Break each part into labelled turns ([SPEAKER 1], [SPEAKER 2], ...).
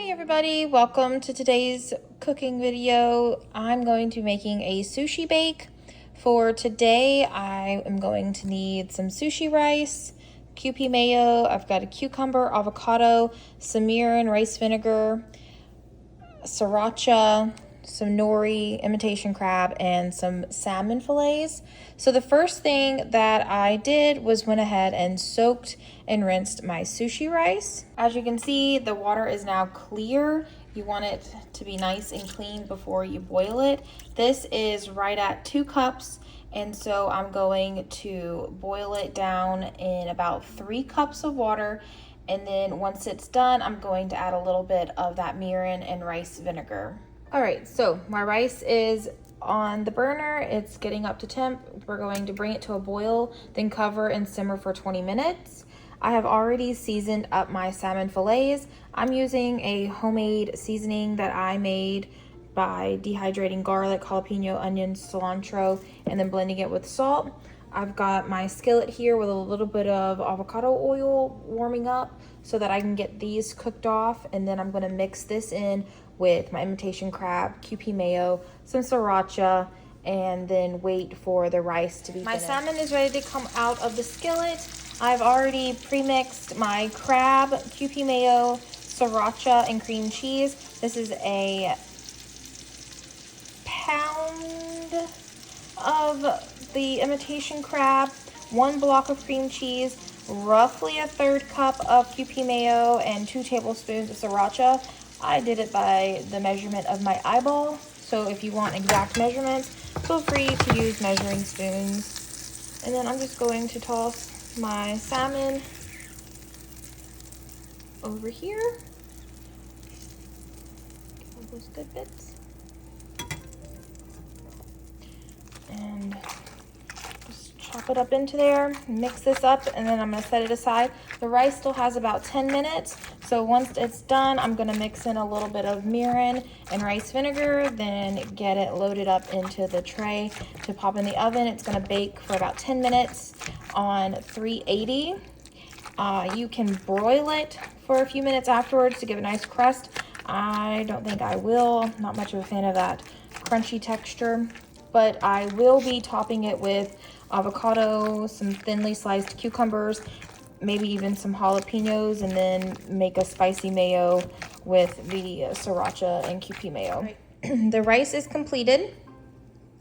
[SPEAKER 1] Hey everybody, welcome to today's cooking video. I'm going to be making a sushi bake. For today, I am going to need some sushi rice, Kewpie mayo, I've got a cucumber, avocado, some mirin, rice vinegar, sriracha, some nori, imitation crab, and some salmon fillets. So the first thing that I did was went ahead and soaked and rinsed my sushi rice. As you can see, the water is now clear. You want it to be nice and clean before you boil it. This is right at 2 cups, and so I'm going to boil it down in about 3 cups of water. And then once it's done, I'm going to add a little bit of that mirin and rice vinegar. All right, so my rice is on the burner. It's getting up to temp. We're going to bring it to a boil, then cover and simmer for 20 minutes. I have already seasoned up my salmon fillets. I'm using a homemade seasoning that I made by dehydrating garlic, jalapeno, onions, cilantro, and then blending it with salt. I've got my skillet here with a little bit of avocado oil warming up so that I can get these cooked off, and then I'm going to mix this in with my imitation crab, Kewpie mayo, some sriracha, and then wait for the rice to be finished. My salmon is ready to come out of the skillet. I've already pre-mixed my crab, Kewpie mayo, sriracha, and cream cheese. This is a pound of the imitation crab, 1 block of cream cheese, roughly a 1/3 cup of Kewpie mayo, and 2 tablespoons of sriracha. I did it by the measurement of my eyeball, so if you want exact measurements, feel free to use measuring spoons. And then I'm just going to toss my salmon over here. Get all those good bits. And just chop it up into there, mix this up, and then I'm gonna set it aside. The rice still has about 10 minutes, so once it's done, I'm gonna mix in a little bit of mirin and rice vinegar, then get it loaded up into the tray to pop in the oven. It's gonna bake for about 10 minutes on 380. You can broil it for a few minutes afterwards to give a nice crust. I don't think I will, not much of a fan of that crunchy texture. But I will be topping it with avocado, some thinly sliced cucumbers, maybe even some jalapenos, and then make a spicy mayo with the sriracha and Kewpie mayo. Right. The rice is completed.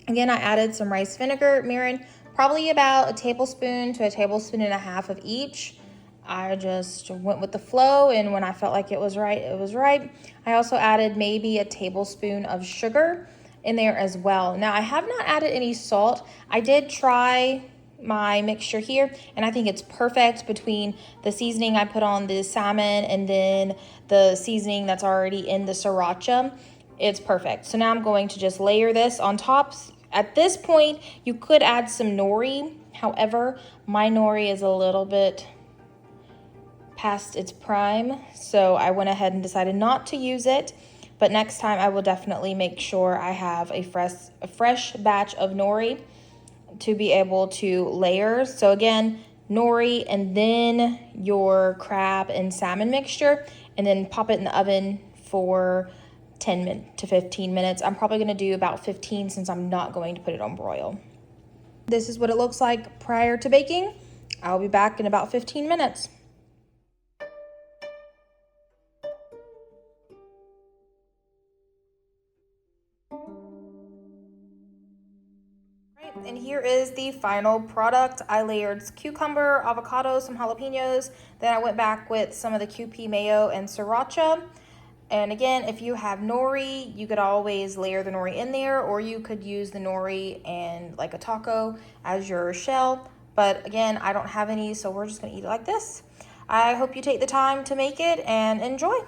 [SPEAKER 1] Again, I added some rice vinegar, mirin, probably about a tablespoon to a tablespoon and a half of each. I just went with the flow, and when I felt like it was right, it was right. I also added maybe a tablespoon of sugar in there as well. Now, I have not added any salt. I did try my mixture here, and I think it's perfect between the seasoning I put on the salmon and then the seasoning that's already in the sriracha. It's perfect. So now I'm going to just layer this on top. At this point, you could add some nori. However, my nori is a little bit past its prime, so I went ahead and decided not to use it. But next time I will definitely make sure I have a fresh batch of nori to be able to layer. So again, nori and then your crab and salmon mixture, and then pop it in the oven for 10 to 15 minutes. I'm probably gonna do about 15 since I'm not going to put it on broil. This is what it looks like prior to baking. I'll be back in about 15 minutes. And here is the final product. I layered cucumber, avocado, some jalapenos. Then I went back with some of the Kewpie mayo and sriracha. And again, if you have nori, you could always layer the nori in there, or you could use the nori and like a taco as your shell. But again, I don't have any, so we're just gonna eat it like this. I hope you take the time to make it and enjoy.